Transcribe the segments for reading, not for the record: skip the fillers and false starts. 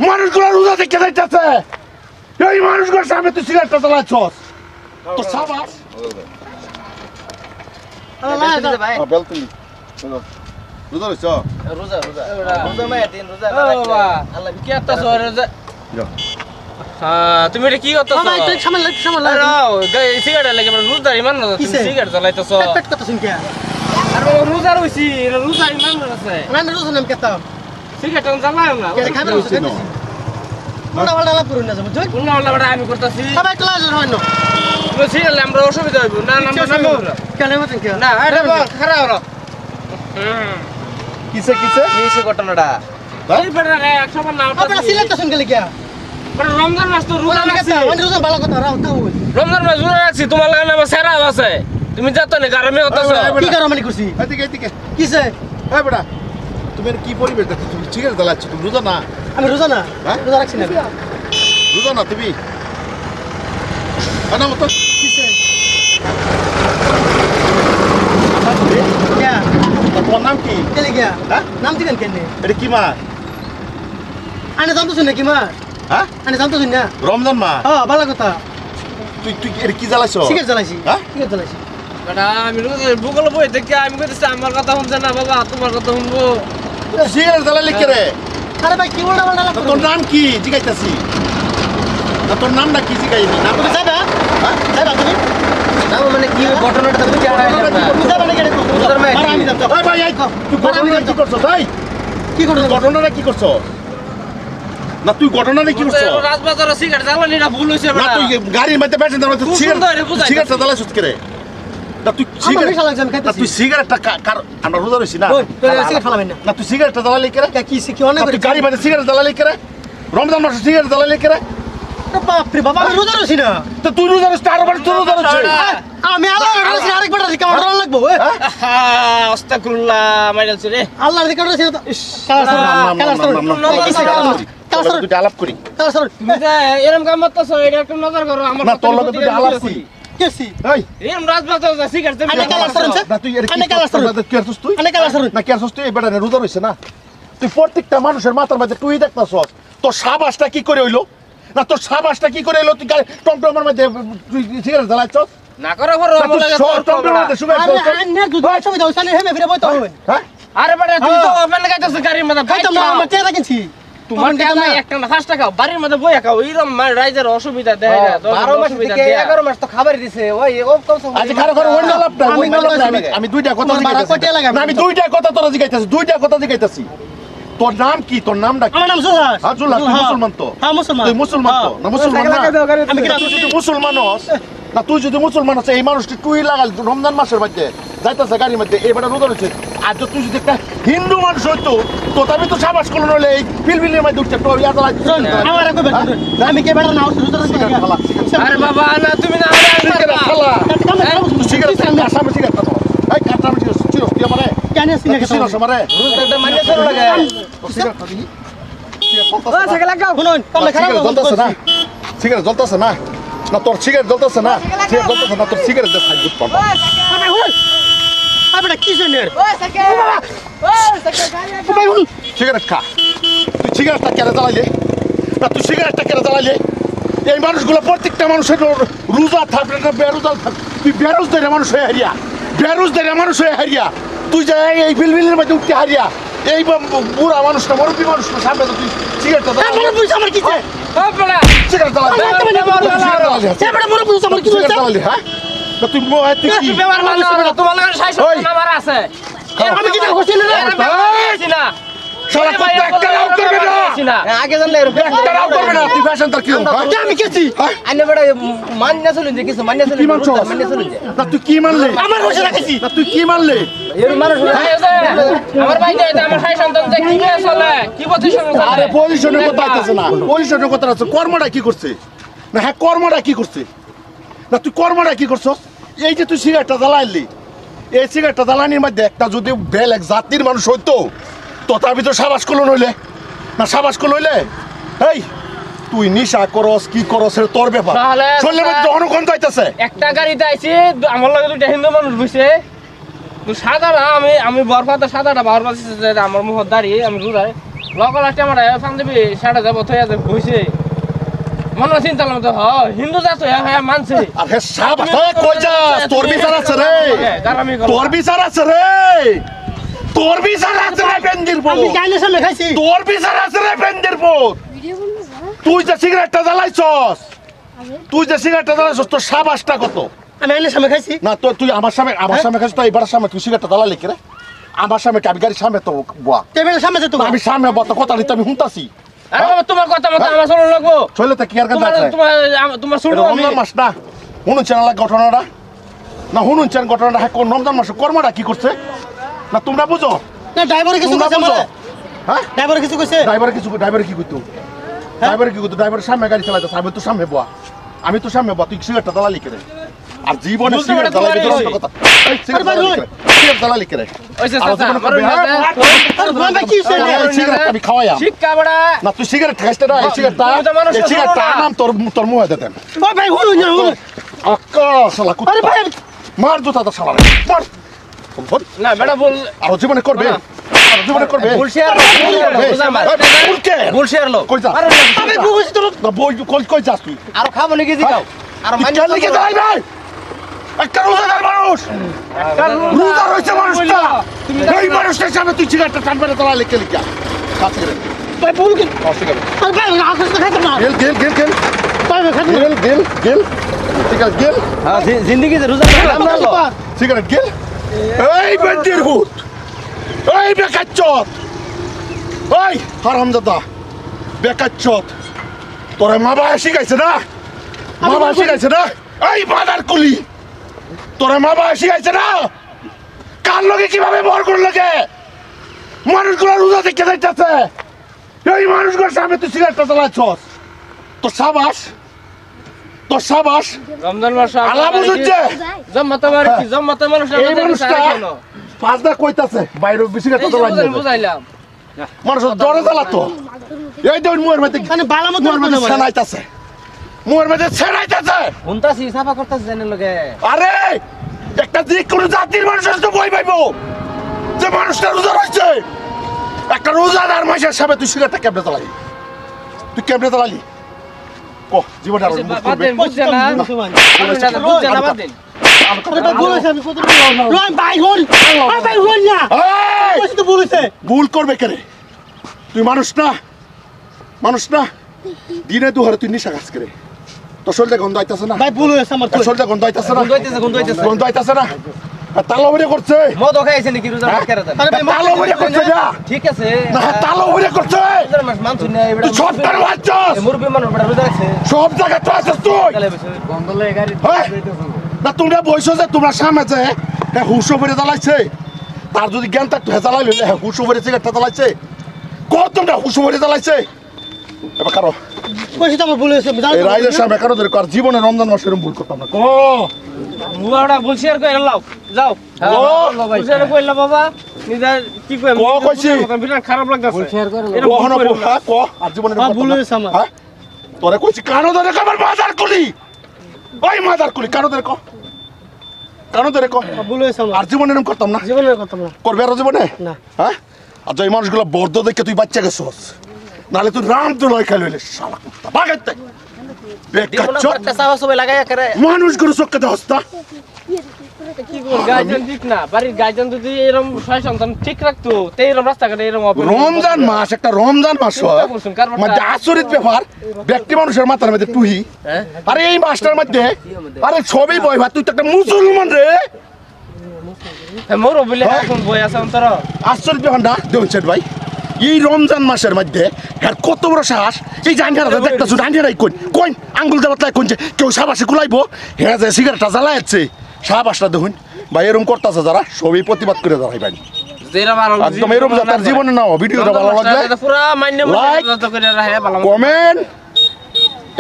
মানুষগুলো রোজা দেখে যাইতেছে এই মানুষগুলোর সামনে তুই সিগারেটটা জ্বালাচ্ছস তো সাবাস রোজা রয়েছ তুমি এটা কি করতেছ সিগারেট লাগে রোজা ইমান সিগারেট জ্বালাইতেছ রোজা রয়েছি রোজা ইমান আছে সিগারেট জ্বালাই না আমি করতেছি আমরা অসুবিধা হইব না খারাপ কিসে কিসে কিসে ঘটনাটা রমজান মাস তো রোজা রাখছি রমজান মাস রোজা রাখছি তোমার লাগে আমার সেরা আছে তুমি যাতো না গরমে হতাছ কি গরমানি করছি এদিকে এদিকে কিসে এই বেটা তুমি কি পরিবেশ দেখছো তুমি সিগারেট জ্বালাচ্ছ তুমি রোজা না আমি রোজা না রোজা রাখছি না রোজা না তুমি আনা মত কিসে তোমার নাম কি কেলে গিয়া নাম দিবেন কেন এটা কি মাস আনে জানতেছ না কি মা হ্যাঁ আনে জানতেছ না রমজান মাস হ্যাঁ ভালো কথা তুই তুই এটা কি জ্বালাইছ সিগারেট জ্বালাইছি হ্যাঁ সিগারেট জ্বালাইছি আমি ভূগোল বই দেখে আমি কইতেছি আমার কথা শুনছে না বাবা তোমার কথা শুনবো সিগারেট জ্বালাইলি কে রে আরে ভাই কি বলটা বলটা তোর নাম কি জিগাইতাছি তোর নামটা কি জিগাইনি নাম তুমি যাবা হ্যাঁ যাবা তুমি নাম মানে কি ঘটনাটা তুমি জানা তুমি যাবা না কেন আমি যাব ভাই ভাই তুই ঘটনাটা কি করছস ভাই কি করছ ঘটনাটা কি করছস না তুই ঘটনাটা কি করছস রাজবাজারে সিগারেট জ্বালানি না ভুল হইছে না তুই গাড়ির মধ্যে পেছন দাঁড়াতে সিগারেট জ্বালাইছস কে রে না তুই তুই সিগারেটটা আমরা রোজা রইছি না না তুই সিগারেটটা জ্বালালি কে রে কি অনেক তুই গাড়ি মধ্যে সিগারেট জ্বালালি কে রে রমজান মাসে সিগারেট জ্বালালি কে রে বাপরে বাবা আমি রোজা রইছি না তো তুই রোজা রইছিস আর বাড়ি তুই রোজা রইছিস আমি আল্লাহ রইছি আরেকবার রইছি কেমন ডর লাগবো আস্তাগফিরুল্লাহ মাইরালছি রে আল্লাহর দিকে রইছি তুই আলাপ করি এরকম কাম করতেছ এটা একটু নজর করো আমার না তোর লগে তুই আলাপ করি কেসি এই এরকম রাজবাজারে সিগারেট না তুই এর কি করছিস তুই না কি করছিস তুই এবারে রোজা রইছে না তুই প্রত্যেকটা মানুষের মাথার মধ্যে তুই দেখতাছস তোর সাবাসটা কি করে হইলো না তোর সাবাসটা কি করে হইলো তুই টমটমের মধ্যে তুই সিগারেট জ্বালাইছস না করো করো আমার লাগে টমটমের মধ্যে সুগার আরে দুধ ছবি দাও সালে হেমে ফিরে বইতে হবে হ্যাঁ আরে বড় তুই তো ওপেন লাগাইছস গাড়ির মধ্যে খাইতাম না আমার টেরা কিনছি তোমার টাকা একটা না 5 টাকা বাড়ির মধ্যে বইয়া খাও এইরকম রাইজের অসুবিধা দেয় না 12 মাস থেকে 11 মাস তো খাবারই দিছে ওই ও কম আচ্ছা খারাপ করে ওই লাভ আমি দুইটা কথা জিজ্ঞাসা না আমি দুইটা কথা তোরা জিজ্ঞাসা দুইটা কথা জিজ্ঞাসা তোর নাম কি তোর নামটা কি আমার নাম সুহাস আব্দুল্লাহ তুই মুসলমান তো হ্যাঁ মুসলমান তুই মুসলমান তো না মুসলমান না আমি কি তুই যদি মুসলমান হস না তুই যদি মুসলমান হস এই মানুষটি তুই লাগাল রমজান মাসের মধ্যে যাইতাছে গাড়ির মধ্যে এবারে রোজা রয়েছে আর তুই যদি একটা হিন্দু মানুষ হইতো তো তবে তো সাবাস করলো নইলে এই ফিলফিলের মধ্যে উঠছে তো ইয়া জ্বালাই আমার একবার আমি কে বেড়া না রোজা রাখছি আরে বাবা না তুমি না খালা সিগারেট আসামে সিগারেট তো এই কাটটা আমি ছিল তুই আমারে কেন সিনা কে ছিল আমারে রোজাটা মানিয়ে চলো লাগে সিগারেট দিই ও সাইকেল লাগাও শুনুন কমলে খারাপ জ্বলতেছে না সিগারেট জ্বলতেছে না না তোর সিগারেট জ্বলতেছে না সিগারেট জ্বলতেছে না তোর সিগারেট দে সাইড গুড আরে কি জনের ও সাইকেল গাড়ি সিগারেট খা তুই সিগারেটটা কেন জ্বালাইলে না তুই সিগারেটটা কেন জ্বালাইলে এই মানুষগুলো প্রত্যেকটা মানুষের রোজা থাকবে না বেরোজা থাকবে তুই বেরোজদারি মানুষ হয়ে হারিয়া বেরোজদারি মানুষ হয়ে হারিয়া তুই যে এই বিলবিলের মধ্যে উঠতে হারিয়া এই বুড়া মানুষটা মুরব্বী মানুষটা সামনে তো তুই সিগারেটটা জ্বালাইলি আমার কি সিগারেট জ্বালাইলি হ্যাঁ তুই কি ব্যবহার মানো তোমার লাগে 60 নাম্বার আছে আমি কি করছি না সারা কথা একটা লাভ করবে না আগে জানলে একটা লাভ করবে না তুই ফ্যাশন তার কি আমি কেছি আইনে বড় মান্না চলুন যে কিছু মান্না চলুন মান্না চলুন না তুই কি মানলে আমার বসে রাখছি না তুই কি মানলে এর মানুষ আমার ভাই যাইতে আমার ভাই সন্তান যে কি চলে কি পজিশন আরে পজিশনের কথা আইতাছে না পজিশনের কথা আছে কর্মটা কি করছে না হ্যাঁ কর্মটা কি করছে না তুই কর্মটা কি করছস এই যে তুই সিগারেটটা জ্বালাইলি এই সিগারেটটা জ্বালানির মধ্যে একটা যদি বেলেগ জাতির মানুষ হইতো তো তার ভিতর সাবাস করলো নইলে না সাবাস করলো নইলে এই তুই নিশা করস কি করস এর তোর ব্যাপার শরীরের মধ্যে অনুকন যাইতেছে একটা গাড়িতে আইছি আমার লগে দুইটা হিন্দু মানুষ বসে তো সাদাটা আমি বরফাতে সাদাটা বাবার পাশে আমার মুখ দাঁড়িয়ে আমি রুদাই লোকাল আসতে আমার ফান্দিবি সাড়ে যাব তো যাবে কইছে মনে চিন্তা করলাম তো হিন্দু জাত হ্যাঁ মানছে আর হে সাপ কই যাস তোর বিচার আছে রে গারামি তোর বিচার আছে রে তোর বিচার আছে রে পেন্দির পো আমি গাইলে সামনে খাইছি তোর বিচার আছে রে পেন্দির পো তুই যে সিগারেটটা জ্বালাইছস তুই যে সিগারেটটা জ্বালাইছস তোর সাবাসটা কত আমি গাইলে সামনে খাইছি না তো তুই আমার সামনে খাইছিস তো এবার সামনে তুই সিগারেটটা জ্বালালি কি রে আমার সামনে কাবি গাড়ির সামনে তো বুয়া টেবিলের সামনে যেত আমি সামনে বত কথা দিতে আমি শুনতাছি আরে বাবা তোমার কথা মতো আমার শোনা লাগবো চলে তো কি আর কাজ তোমার আছে তোমার তোমার শুনো আমি রমজান মাস না হুনুন চ্যানেল ঘটনাটা না হুনুন চ্যানেল ঘটনাটা হ্যাঁ কোন রমজান মাসে কর্মটা কি করছে না তোমরা বুঝো না ড্রাইভারে কিছু তোমরা কইছে বুঝো আমারে হ্যাঁ ড্রাইভারে কিছু কইছে ড্রাইভার কি করতো ড্রাইভারের সামনে গাড়ি চালাইতো আমি তো সামনে বয়া তুই সিগারেটটা জ্বালালি কেন আর জীবনে বুঝতে সিগারেট পারে জ্বালাই তোমার দিতে কথা সিগারেট জ্বালালি কেন ওইসে আর চাচা জীবনে মারুন করবে, না আর ভাই কি হইছে সিগারেট আমি খাওয়াইয়া শিক্ষা বড়া না তুই সিগারেট খাইছিস না এই সিগারেটটা তুমি তো মানুষের এই সিগারেটটা শোনো না। নাম তোর মুখে দিতেন ওই ভাই হুন হুন আক্কা শালা কুত্তা আরে ভাই মার জুতা তো শালা মার বল। না বেটা বল আর জীবনে করবে আর জীবনে করবে বুলশিয়ার বুঝা মার বুলকে বুলশিয়ার লোক কই যা আমি বুঝছি তো না বই কই যাস তুই আর খাবো নাকি জিগাও আর তুই কেন লিখে যাই ভাই একটা রোজাদার মানুষ রোজা রয়েছে মানুষটা এই মানুষটার সামনে তুই সিগারেটটা টানবে না তোলা লিখে লিখা কাছে রে ভাই ভুল কি সিগারেট আরে ভাই আকাশ তো খাইতাম না গেল ভাই ভাই খাইতাম গেল সিগারেট গেল হ্যাঁ জিন্দেগি রোজা না সিগারেট গেল এই বেন্টির হুত এই বেকাচ্চত ওই হারামজাদা বেকাচ্চত তোরে মা বাবা শিখাইছে না মা বাবা শিখাইছে না এই বাদার কুলি তোরে মা বাবা শিখাইছে না কার লগে কিভাবে বর করল লাগে মানুষগুলো রোজা দেখতে যাইতেছে এই মানুষগুলোর সামনে তুই সিগারেটটা চালাচ্ছস তোর সাবাস রমজান মাস আলা বুঝুচ্ছে জম্মাতে মার কি জম্মাতে মানুষ এই মানুষটা পাঁচটা কইতাছে বাইরে সিগারেটটা চালাই বুঝাইলাম মানুষ জ্বরে জ্বালাতো এই দেখুন মুয়ের মধ্যে মানে বালা মতো মুয়ের মধ্যে ছেনাইতাছে মুয়ের মধ্যে ছেনাইতাছে হুনতাছি সাফা করতাছি জানেন লগে আরে একটা যে কোনো জাতির মানুষের তো বই পাইবো যে মানুষটা রোজা রয়েছে একটা রোজাদার মাসের সামনে তুই সিগারেটটা কেমনে চালালি তুই কেমনে চালালি কো জীবনটা আর মুখ করবে বুঝছে না বুঝছে না বাদ দিন আরে ভাই ভুল হইছে আমি কত রয় ভাই হুন আরে ভাই হুন না এই, কইছি তো ভুল হইছে ভুল করবে কেন তুই মানুষ না দিনে দুহারে তুই নিশা কাজ করে তোর শরীরটা গন্ধ আইতাছে না ভাই ভুল হইছে আমার তোর শরীরটা গন্ধ আইতাছে না গন্ধ গন্ধ আইতাছে না আর তালো ভরে করছে মদ খাইছে নাকি রোজা মাস করে আরে ভাই তালো ভরে করছে না ঠিক আছে না তালো ভরে করছে রোজার মাস মানছ না তুই সব কার বাচ্চাস মুরবি মানুষ বড় রোজা আছে সব জায়গা তো আছিস তুই কালে বসে গন্ধ লাগে গাড়ি হ্যাঁ? না তোমরা বইছো যে তোমরা সামনে যে হ্যাঁ হুশো ভরে জ্বালাইছে তার যদি জ্ঞান থাকতো হ্যাঁ জ্বালাই লইলে হ্যাঁ হুশো ভরে সিগারেটটা জ্বালাইছে কত তোমরা হুশো ভরে জ্বালাইছে এবার কারো কইছি তো আমার ভুল হইছে আমি এই রাইজের সামনে কারো ধরে কার জীবনে রমজান মাসের ভুল করতাম না কো মুয়াড়া বুলশিয়ার কই লাও যাও বুলশিয়ার কই লা বাবা নিজে কি কই ক কইছি বিরাট খারাপ লাগতাছে বুলশিয়ার করে কহনো হ্যাঁ ক আর জীবনে ভুল হইছে আমার হ্যাঁ তোরে কইছি কানো ধরে কবার মাদার কুলি ওই মাদার কুলি কানো ধরে ক কানো ধরে ক ভুল হইছে আমার আর জীবনে এরকম করতাম না জীবনে করতাম না করবে আর জীবনে না হ্যাঁ আর যে মানুষগুলো বর্দ দেখে তুই বাচ্চা গেছস নাহলে তুই রাম তো লয় খাই লইলে শালা কুত্তা বাগাইতে মানুষগুলো চোখে হস্তা কি কর গাইজন ঠিক না বাড়ির গাইজন যদি এরকম ছয় সন্তান ঠিক রাখতো তে এরকম রাস্তাঘাটে এরকম রমজান মাস একটা রমজান মাস হয় মানে আচরিত ব্যাপার ব্যক্তি মানুষের মাথার মধ্যে টুহি আরে এই মাসটার মধ্যে আরে সবই বই ভাই তুই তো একটা মুসলমান রে মোর বলে এখন বই আছে অন্তর আচরিত ব্যাপার না দেখছেন ভাই এই রমজান মাসের মধ্যে আর কত বড় সাহস এই জানগারা দেখতেছো ডান্ডিয়ারাই কোন আঙ্গুল দেওয়া তাই কোনছে কেউ সাবাসে কুলাইবো হ্যাঁ যে সিগারেটটা জ্বালাইছে সাবাসটা দেখুন ভাই এরকম করতেছে যারা সবই প্রতিবাদ করে দাঁড়াই ভাই একদম এরকম তার জীবনে নাও ভিডিওটা ভালো লাগলে পুরা মান্য করে রাখে ভালো কমেন্ট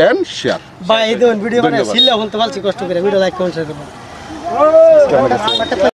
এন্ড শেয়ার ভাই এই দেখুন ভিডিও বানাইছিল এখন তো ভালো কষ্ট করে ভিডিও লাইক কমেন্ট শেয়ার করুন